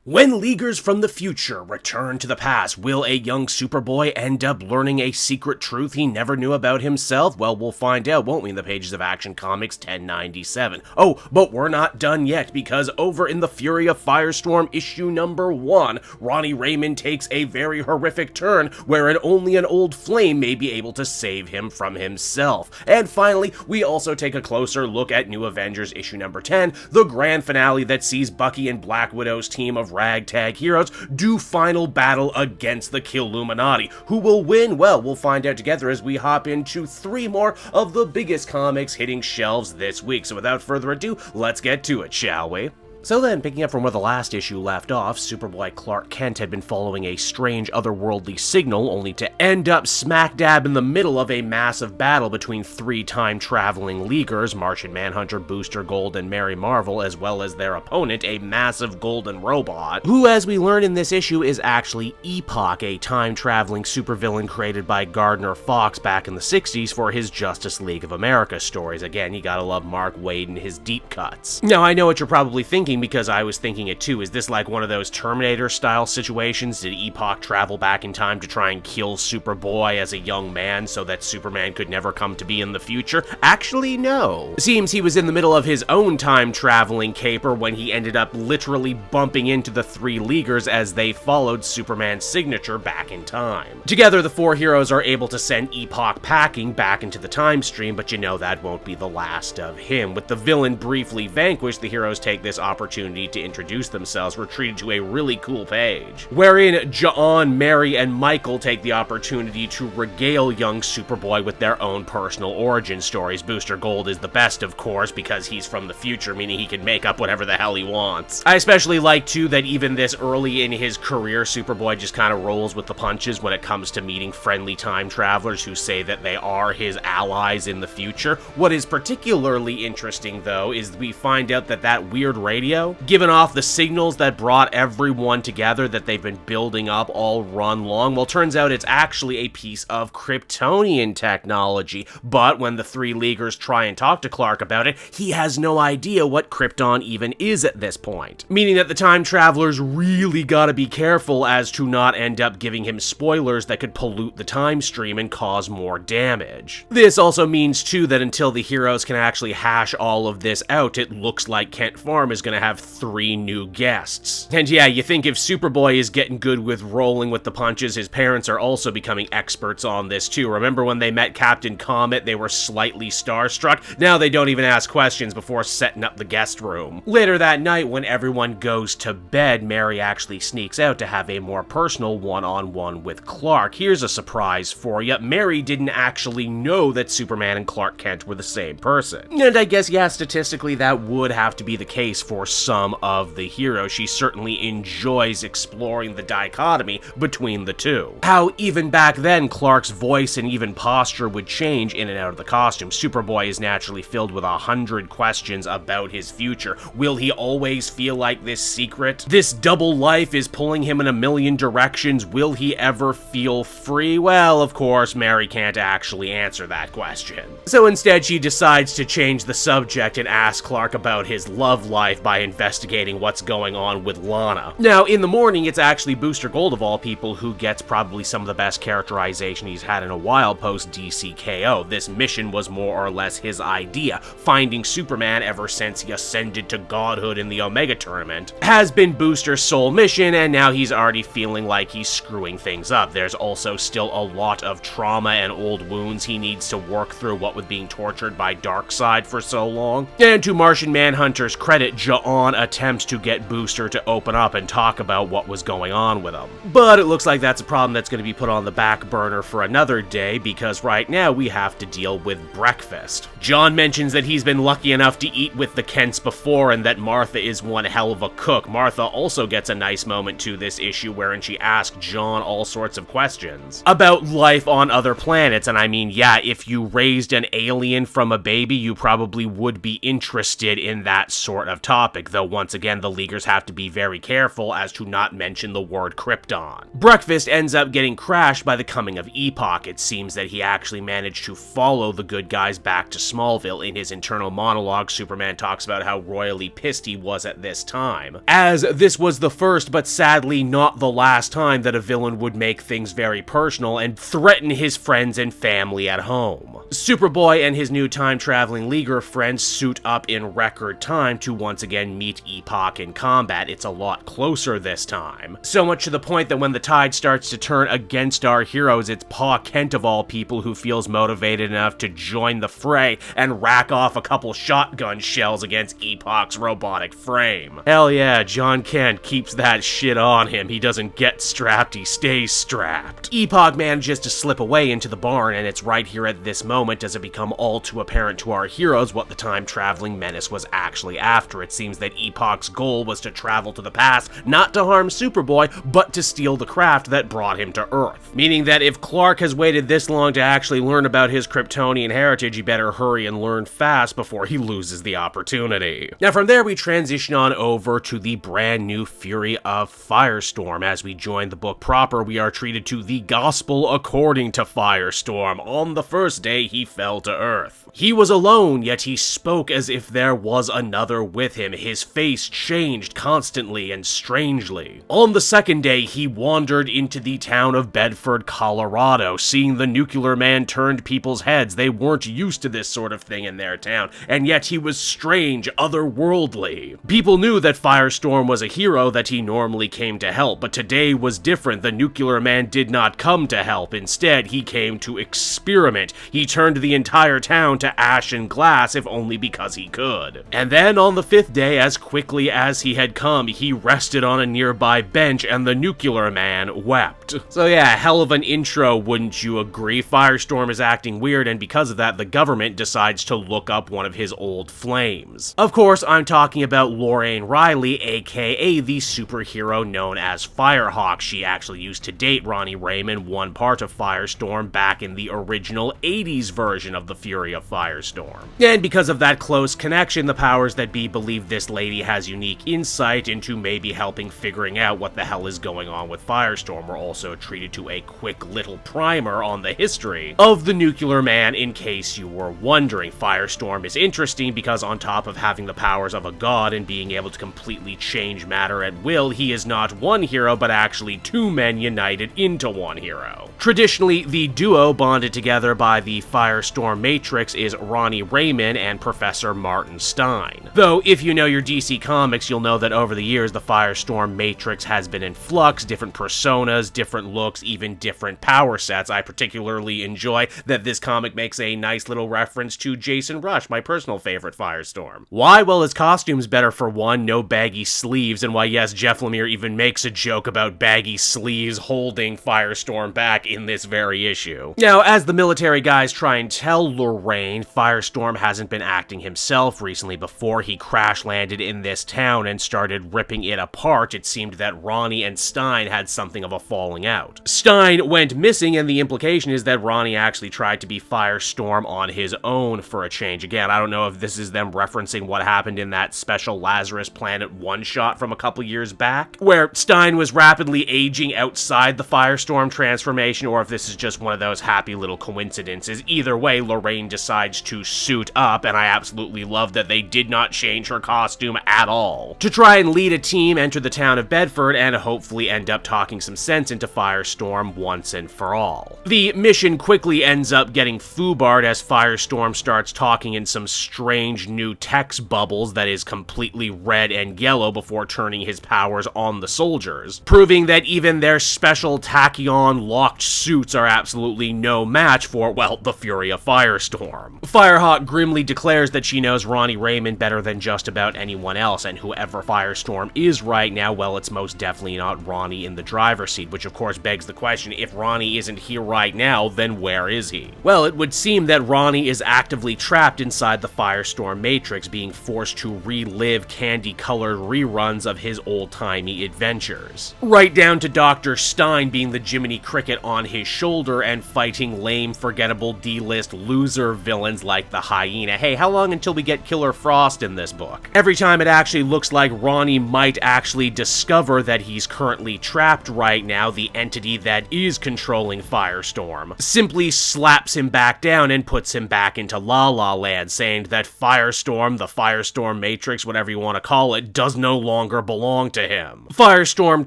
When Leaguers from the future return to the past, will a young Superboy end up learning a secret truth he never knew about himself? Well, we'll find out, won't we, in the pages of Action Comics 1097. Oh, but we're not done yet, because over in the Fury of Firestorm issue number 1, Ronnie Raymond takes a very horrific turn wherein only an old flame may be able to save him from himself. And finally, we also take a closer look at New Avengers issue number 10, the grand finale that sees Bucky and Black Widow's team of ragtag heroes do final battle against the Killuminati. Who will win? Well, we'll find out together as we hop into 3 more of the biggest comics hitting shelves this week. So without further ado, let's get to it, shall we? So then, picking up from where the last issue left off, Superboy Clark Kent had been following a strange otherworldly signal, only to end up smack dab in the middle of a massive battle between 3 time-traveling Leaguers, Martian Manhunter, Booster Gold, and Mary Marvel, as well as their opponent, a massive golden robot, who, as we learn in this issue, is actually Epoch, a time-traveling supervillain created by Gardner Fox back in the 60s for his Justice League of America stories. Again, you gotta love Mark Waid and his deep cuts. Now, I know what you're probably thinking, because I was thinking it too. Is this like one of those Terminator-style situations? Did Epoch travel back in time to try and kill Superboy as a young man so that Superman could never come to be in the future? Actually, no. Seems he was in the middle of his own time-traveling caper when he ended up literally bumping into the 3 Leaguers as they followed Superman's signature back in time. Together, the 4 heroes are able to send Epoch packing back into the time stream, but you know that won't be the last of him. With the villain briefly vanquished, the heroes take this opportunity to introduce themselves. We're treated to a really cool page, wherein John, Mary, and Michael take the opportunity to regale young Superboy with their own personal origin stories. Booster Gold is the best, of course, because he's from the future, meaning he can make up whatever the hell he wants. I especially like, too, that even this early in his career, Superboy just kind of rolls with the punches when it comes to meeting friendly time travelers who say that they are his allies in the future. What is particularly interesting, though, is we find out that that weird radio giving off the signals that brought everyone together that they've been building up all run long. Well, turns out it's actually a piece of Kryptonian technology, but when the 3 Leaguers try and talk to Clark about it, he has no idea what Krypton even is at this point. Meaning that the time travelers really gotta be careful as to not end up giving him spoilers that could pollute the time stream and cause more damage. This also means, too, that until the heroes can actually hash all of this out, it looks like Kent Farm is gonna have 3 new guests. And yeah, you think if Superboy is getting good with rolling with the punches, his parents are also becoming experts on this too. Remember when they met Captain Comet, they were slightly starstruck? Now they don't even ask questions before setting up the guest room. Later that night, when everyone goes to bed, Mary actually sneaks out to have a more personal one-on-one with Clark. Here's a surprise for you. Mary didn't actually know that Superman and Clark Kent were the same person. And I guess, yeah, statistically that would have to be the case for some of the heroes. She certainly enjoys exploring the dichotomy between the two. How even back then, Clark's voice and even posture would change in and out of the costume. Superboy is naturally filled with 100 questions about his future. Will he always feel like this secret? This double life is pulling him in a million directions. Will he ever feel free? Well, of course, Mary can't actually answer that question. So instead, she decides to change the subject and ask Clark about his love life by investigating what's going on with Lana. Now, in the morning, it's actually Booster Gold, of all people, who gets probably some of the best characterization he's had in a while post-DCKO. This mission was more or less his idea. Finding Superman ever since he ascended to godhood in the Omega Tournament has been Booster's sole mission, and now he's already feeling like he's screwing things up. There's also still a lot of trauma and old wounds he needs to work through, what with being tortured by Darkseid for so long. And to Martian Manhunter's credit, John attempts to get Booster to open up and talk about what was going on with him. But it looks like that's a problem that's going to be put on the back burner for another day, because right now we have to deal with breakfast. John mentions that he's been lucky enough to eat with the Kents before and that Martha is one hell of a cook. Martha also gets a nice moment to this issue wherein she asks John all sorts of questions about life on other planets, and I mean, yeah, if you raised an alien from a baby, you probably would be interested interested in that sort of topic, though once again the Leaguers have to be very careful as to not mention the word Krypton. Breakfast ends up getting crashed by the coming of Epoch. It seems that he actually managed to follow the good guys back to Smallville. In his internal monologue, Superman talks about how royally pissed he was at this time, as this was the first but sadly not the last time that a villain would make things very personal and threaten his friends and family at home. Superboy and his new time-traveling Leaguer friends suit up in record time to once again meet Epoch in combat. It's a lot closer this time. So much to the point that when the tide starts to turn against our heroes, it's Pa Kent of all people who feels motivated enough to join the fray and rack off a couple shotgun shells against Epoch's robotic frame. Hell yeah, John Kent keeps that shit on him. He doesn't get strapped, he stays strapped. Epoch manages to slip away into the barn, and it's right here at this moment does it become all too apparent to our heroes what the time-traveling menace was actually after. It seems that Epoch's goal was to travel to the past, not to harm Superboy, but to steal the craft that brought him to Earth. Meaning that if Clark has waited this long to actually learn about his Kryptonian heritage, he better hurry and learn fast before he loses the opportunity. Now from there we transition on over to the brand new Fury of Firestorm. As we join the book proper, we are treated to the gospel according to Firestorm. On the first day he fell to Earth. He was alone, yet he spoke as if there was another with him. His face changed constantly and strangely. On the second day, he wandered into the town of Bedford, Colorado. Seeing the nuclear man turned people's heads. They weren't used to this sort of thing in their town, and yet he was strange, otherworldly. People knew that Firestorm was a hero that he normally came to help, but today was different. The nuclear man did not come to help. Instead, he came to experiment. He turned the entire town to ash and glass, if only because he could. And then on the fifth day, as quickly as he had come, he rested on a nearby bench and the nuclear man wept. So yeah, hell of an intro, wouldn't you agree? Firestorm is acting weird, and because of that, the government decides to look up one of his old flames. Of course, I'm talking about Lorraine Riley, aka the superhero known as Firehawk. She actually used to date Ronnie Raymond, one part of Firestorm, back in the original 80s version of the Fury of Firestorm. And because of that close connection, the powers that be believe this lady has unique insight into maybe helping figuring out what the hell is going on with Firestorm. We're also treated to a quick little primer on the history of the nuclear man in case you were wondering. Firestorm is interesting because on top of having the powers of a god and being able to completely change matter at will, he is not one hero but actually two men united into one hero. Traditionally, the duo bonded together by the Firestorm Matrix is Ronnie Raymond and Professor Martin Stein. Though, if you know your DC Comics, you'll know that over the years, the Firestorm Matrix has been in flux, different personas, different looks, even different power sets. I particularly enjoy that this comic makes a nice little reference to Jason Rush, my personal favorite Firestorm. Why? Well, his costume's better for one, no baggy sleeves, and why yes, Jeff Lemire even makes a joke about baggy sleeves holding Firestorm back in this very issue. Now, as the military guys try and tell Lorraine, Firestorm hasn't been acting himself recently. Before he crash landed in this town and started ripping it apart, it seemed that Ronnie and Stein had something of a falling out. Stein went missing, and the implication is that Ronnie actually tried to be Firestorm on his own for a change. Again, I don't know if this is them referencing what happened in that special Lazarus Planet one-shot from a couple years back, where Stein was rapidly aging outside the Firestorm transformation, or if this is just one of those happy little coincidences. Either way, Lorraine decides to suit up, and I absolutely love that they did not change her costume at all, to try and lead a team enter the town of Bedford and hopefully end up talking some sense into Firestorm once and for all. The mission quickly ends up getting foobarred as Firestorm starts talking in some strange new text bubbles that is completely red and yellow before turning his powers on the soldiers, proving that even their special tachyon locked suits are absolutely no match for, well, the Fury of Firestorm. Firehawk grimly declares that she knows Ronnie Raymond better than just about anyone else, and whoever Firestorm is right now, well, it's most definitely not Ronnie in the driver's seat, which of course begs the question, if Ronnie isn't here right now, then where is he? Well, it would seem that Ronnie is actively trapped inside the Firestorm Matrix, being forced to relive candy-colored reruns of his old-timey adventures. Right down to Dr. Stein being the Jiminy Cricket on his shoulder and fighting lame, forgettable D-list loser villains like the Hyena. Hey, how long until we we get Killer Frost in this book. Every time it actually looks like Ronnie might actually discover that he's currently trapped right now, the entity that is controlling Firestorm simply slaps him back down and puts him back into La La Land, saying that Firestorm, the Firestorm Matrix, whatever you want to call it, does no longer belong to him. Firestorm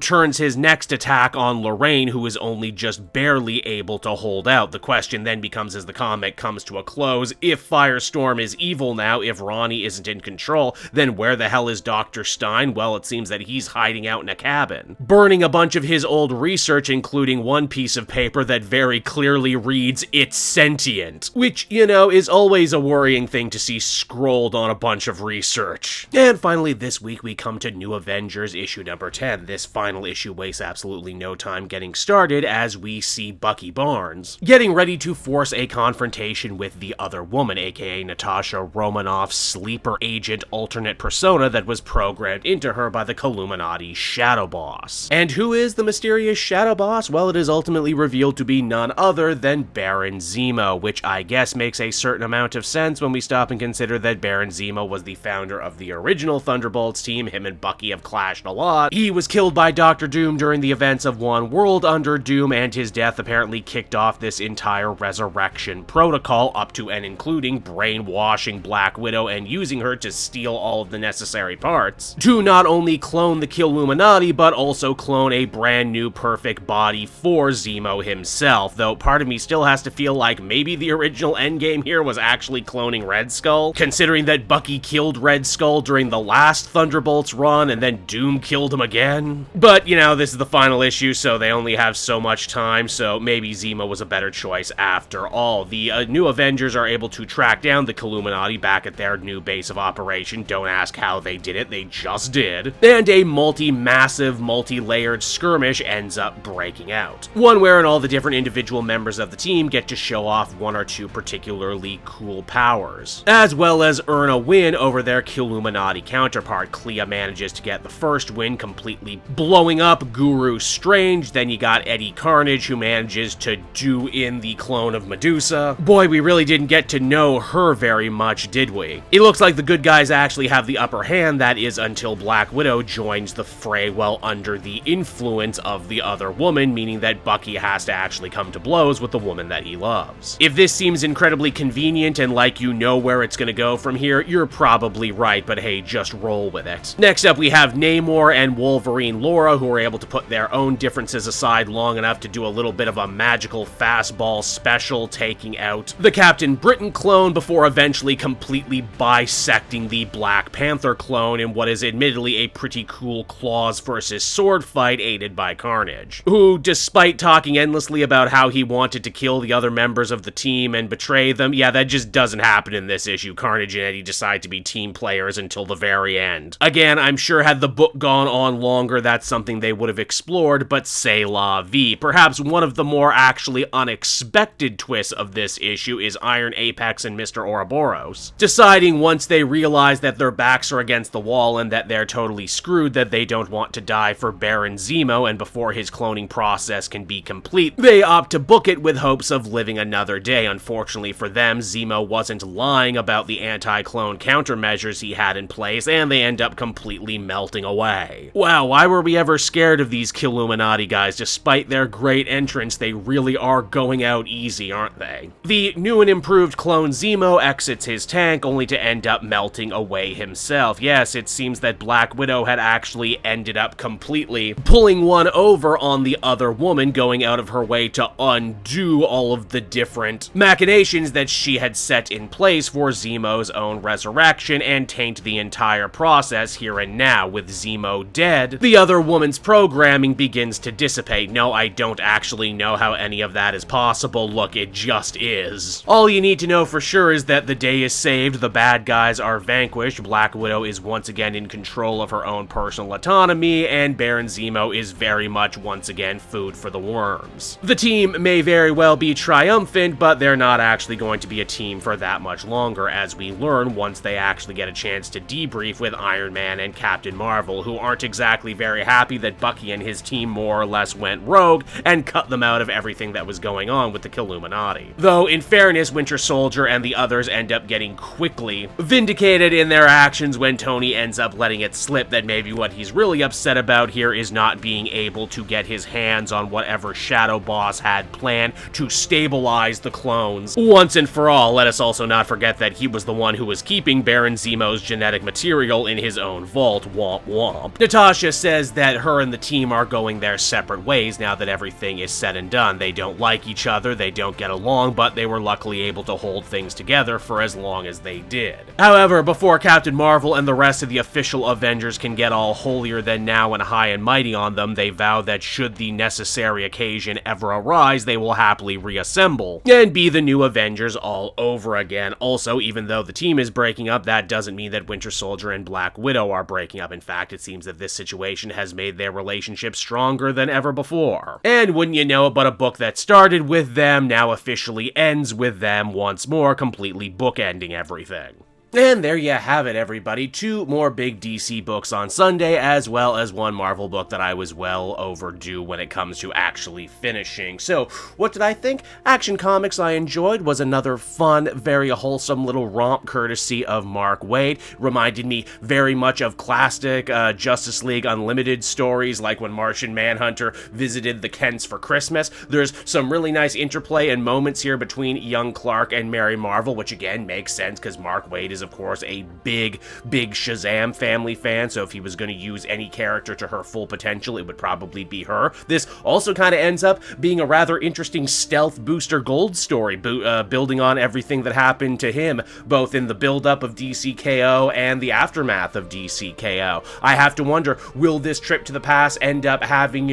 turns his next attack on Lorraine, who is only just barely able to hold out. The question then becomes, as the comic comes to a close, if Firestorm is evil now, if Ronnie isn't in control, then where the hell is Dr. Stein? Well, it seems that he's hiding out in a cabin, burning a bunch of his old research, including one piece of paper that very clearly reads, "It's sentient," which, you know, is always a worrying thing to see scrolled on a bunch of research. And finally, this week we come to New Avengers issue number 10. This final issue wastes absolutely no time getting started as we see Bucky Barnes getting ready to force a confrontation with the other woman, aka Natasha Romanoff's sleeper agent alternate persona that was programmed into her by the Illuminati Shadow Boss. And who is the mysterious Shadow Boss? Well, it is ultimately revealed to be none other than Baron Zemo, which I guess makes a certain amount of sense when we stop and consider that Baron Zemo was the founder of the original Thunderbolts team. Him and Bucky have clashed a lot. He was killed by Dr. Doom during the events of One World Under Doom, and his death apparently kicked off this entire resurrection protocol, up to and including brainwashing Black Widow and using her to steal all of the necessary parts to not only clone the Illuminati, but also clone a brand new perfect body for Zemo himself, though part of me still has to feel like maybe the original endgame here was actually cloning Red Skull, considering that Bucky killed Red Skull during the last Thunderbolts run and then Doom killed him again. But, you know, this is the final issue, so they only have so much time, so maybe Zemo was a better choice after all. The New Avengers are able to track down the Illuminati back at their new base of operation. Don't ask how they did it, they just did. And a massive, multi-layered skirmish ends up breaking out. One wherein all the different individual members of the team get to show off one or two particularly cool powers, as well as earn a win over their Illuminati counterpart. Clea manages to get the first win, completely blowing up Guru Strange. Then you got Eddie Carnage, who manages to do in the clone of Medusa. Boy, we really didn't get to know her very much, did we? It looks like the good guys actually have the upper hand, that is until Black Widow joins the fray while under the influence of the other woman, meaning that Bucky has to actually come to blows with the woman that he loves. If this seems incredibly convenient and like you know where it's gonna go from here, you're probably right, but hey, just roll with it. Next up, we have Namor and Wolverine Laura, who are able to put their own differences aside long enough to do a little bit of a magical fastball special, taking out the Captain Britain clone before eventually completely bisecting the Black Panther clone in what is admittedly a pretty cool claws versus sword fight aided by Carnage, who, despite talking endlessly about how he wanted to kill the other members of the team and betray them, yeah, that just doesn't happen in this issue. Carnage and Eddie decide to be team players until the very end. Again, I'm sure had the book gone on longer, that's something they would have explored, but c'est la vie. Perhaps one of the more actually unexpected twists of this issue is Iron Apex and Mr. Ouroboros deciding, once they realize that their backs are against the wall and that they're totally screwed, that they don't want to die for Baron Zemo, and before his cloning process can be complete, they opt to book it with hopes of living another day. Unfortunately for them, Zemo wasn't lying about the anti-clone countermeasures he had in place, and they end up completely melting away. Wow, why were we ever scared of these Illuminati guys? Despite their great entrance, they really are going out easy, aren't they? The new and improved clone Zemo exits his tank, only to end up melting away himself. Yes, it seems that Black Widow had actually ended up completely pulling one over on the other woman, going out of her way to undo all of the different machinations that she had set in place for Zemo's own resurrection, and taint the entire process here and now. With Zemo dead, the other woman's programming begins to dissipate. No, I don't actually know how any of that is possible. Look, it just is. All you need to know for sure is that the day is saved, the bad guys are vanquished, Black Widow is once again in control of her own personal autonomy, and Baron Zemo is very much once again food for the worms. The team may very well be triumphant, but they're not actually going to be a team for that much longer, as we learn once they actually get a chance to debrief with Iron Man and Captain Marvel, who aren't exactly very happy that Bucky and his team more or less went rogue and cut them out of everything that was going on with the Illuminati. Though, in fairness, Winter Soldier and the others end up getting quickly quickly vindicated in their actions when Tony ends up letting it slip that maybe what he's really upset about here is not being able to get his hands on whatever Shadow Boss had planned to stabilize the clones once and for all. Let us also not forget that he was the one who was keeping Baron Zemo's genetic material in his own vault. Womp womp. Natasha says that her and the team are going their separate ways now that everything is said and done. They don't like each other, they don't get along, but they were luckily able to hold things together for as long as they did. However, before Captain Marvel and the rest of the official Avengers can get all holier than now and high and mighty on them, they vow that should the necessary occasion ever arise, they will happily reassemble and be the new Avengers all over again. Also, even though the team is breaking up, that doesn't mean that Winter Soldier and Black Widow are breaking up. In fact, it seems that this situation has made their relationship stronger than ever before. And wouldn't you know it, but a book that started with them now officially ends with them once more, completely bookending everything. And there you have it, everybody. 2 more big DC books on Sunday, as well as 1 Marvel book that I was well overdue when it comes to actually finishing. So, what did I think? Action Comics I enjoyed was another fun, very wholesome little romp courtesy of Mark Waid. Reminded me very much of classic Justice League Unlimited stories, like when Martian Manhunter visited the Kents for Christmas. There's some really nice interplay and moments here between young Clark and Mary Marvel, which again makes sense because Mark Waid is of course a big Shazam family fan, so if he was going to use any character to her full potential, it would probably be her. This also kind of ends up being a rather interesting stealth Booster Gold story, building on everything that happened to him, both in the build-up of DCKO and the aftermath of DCKO. I have to wonder, will this trip to the past end up having,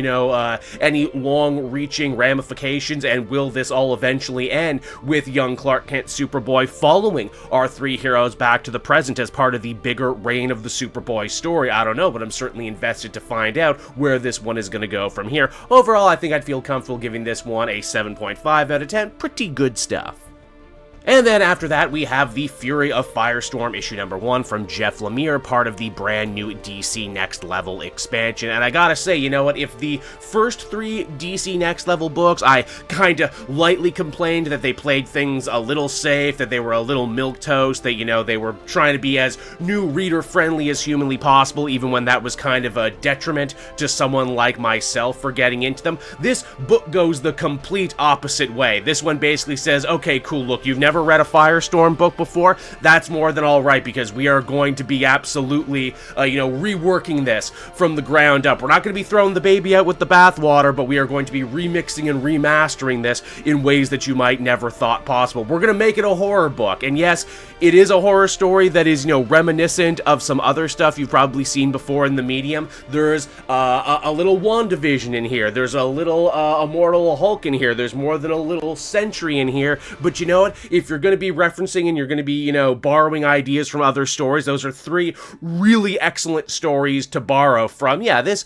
any long-reaching ramifications, and will this all eventually end with young Clark Kent Superboy following our 3 heroes back to the present as part of the bigger Reign of the Superboy story? I don't know, but I'm certainly invested to find out where this one is going to go from here. Overall, I think I'd feel comfortable giving this one a 7.5 out of 10. Pretty good stuff. And then after that, we have the Fury of Firestorm issue number 1 from Jeff Lemire, part of the brand new DC Next Level expansion. And I gotta say, you know what, if the first 3 DC Next Level books, I kinda lightly complained that they played things a little safe, that they were a little milquetoast, that, they were trying to be as new reader-friendly as humanly possible, even when that was kind of a detriment to someone like myself for getting into them. This book goes the complete opposite way. This one basically says, okay, cool, look, you've never read a Firestorm book before, that's more than all right, because we are going to be absolutely, reworking this from the ground up. We're not going to be throwing the baby out with the bathwater, but we are going to be remixing and remastering this in ways that you might never thought possible. We're going to make it a horror book, and yes, it is a horror story that is, reminiscent of some other stuff you've probably seen before in the medium. There's a little WandaVision in here, there's a little Immortal Hulk in here, there's more than a little Sentry in here, but you know what? If you're going to be referencing and you're going to be, borrowing ideas from other stories, those are 3 really excellent stories to borrow from. Yeah, this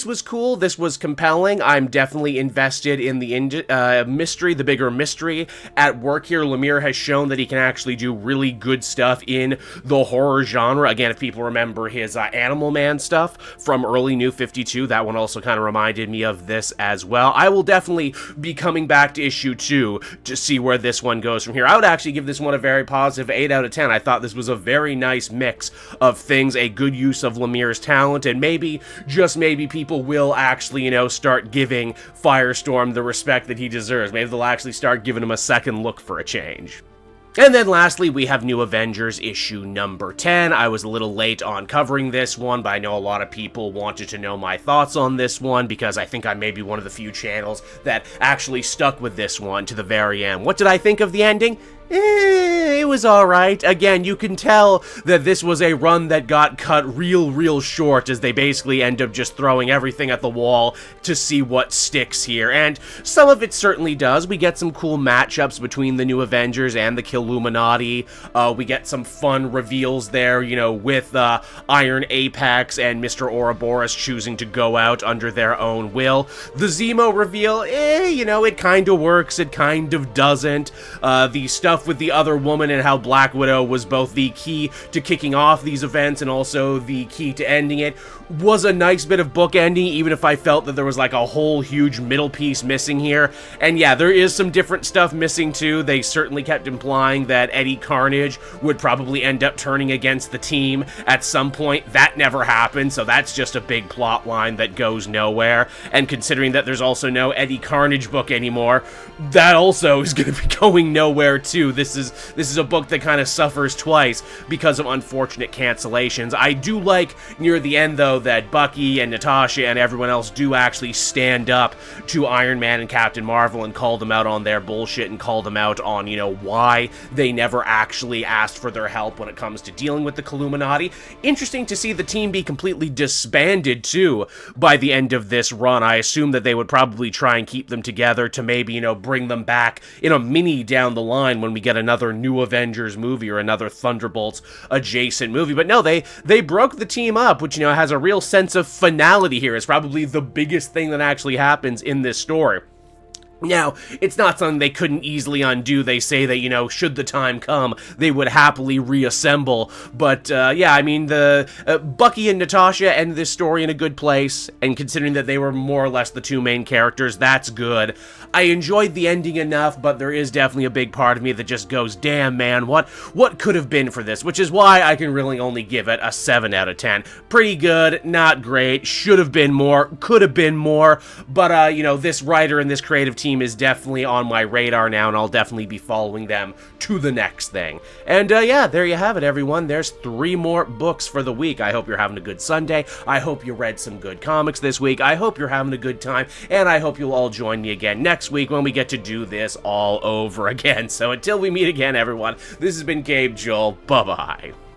was cool. This was compelling. I'm definitely invested in the mystery, the bigger mystery at work here. Lemire has shown that he can actually do really good stuff in the horror genre. Again, if people remember his Animal Man stuff from early New 52, that one also kind of reminded me of this as well. I will definitely be coming back to issue 2 to see where this one goes from here. I would actually give this one a very positive 8 out of 10. I thought this was a very nice mix of things, a good use of Lemire's talent, and maybe, just maybe, people will actually, start giving Firestorm the respect that he deserves. Maybe they'll actually start giving him a second look for a change. And then lastly, we have New Avengers issue number 10. I was a little late on covering this one, but I know a lot of people wanted to know my thoughts on this one because I think I may be one of the few channels that actually stuck with this one to the very end. What did I think of the ending? It was alright. Again, you can tell that this was a run that got cut real short as they basically end up just throwing everything at the wall to see what sticks here, and some of it certainly does. We get some cool matchups between the New Avengers and the Killuminati. We get some fun reveals there, with Iron Apex and Mr. Ouroboros choosing to go out under their own will. The Zemo reveal, it kind of works, it kind of doesn't. The stuff with the other woman and how Black Widow was both the key to kicking off these events and also the key to ending it was a nice bit of bookending, even if I felt that there was like a whole huge middle piece missing here. And yeah, there is some different stuff missing too. They certainly kept implying that Eddie Carnage would probably end up turning against the team at some point. That never happened, so that's just a big plot line that goes nowhere. And considering that there's also no Eddie Carnage book anymore, that also is going to be going nowhere too. This is a book that kind of suffers twice because of unfortunate cancellations. I do like near the end though that Bucky and Natasha and everyone else do actually stand up to Iron Man and Captain Marvel and call them out on their bullshit and call them out on, you know, why they never actually asked for their help when it comes to dealing with the Illuminati. Interesting to see the team be completely disbanded too by the end of this run. I assume that they would probably try and keep them together to maybe, you know, bring them back in a mini down the line when we get another new Avengers movie or another Thunderbolts adjacent movie. But no, they broke the team up, which, you know, has a real sense of finality here. It's probably the biggest thing that actually happens in this story. Now, it's not something they couldn't easily undo. They say that, you know, should the time come, they would happily reassemble. But, yeah, I mean, the Bucky and Natasha end this story in a good place, and considering that they were more or less the two main characters, that's good. I enjoyed the ending enough, but there is definitely a big part of me that just goes, damn, man, what could have been for this? Which is why I can really only give it a 7 out of 10. Pretty good, not great, should have been more, could have been more, but, you know, this writer and this creative team is definitely on my radar now, and I'll definitely be following them to the next thing. And yeah, there you have it, everyone. There's 3 more books for the week. I hope you're having a good Sunday. I hope you read some good comics this week. I hope you're having a good time, and I hope you'll all join me again next week when we get to do this all over again. So until we meet again, everyone, this has been Gabe Joel. Bye-bye.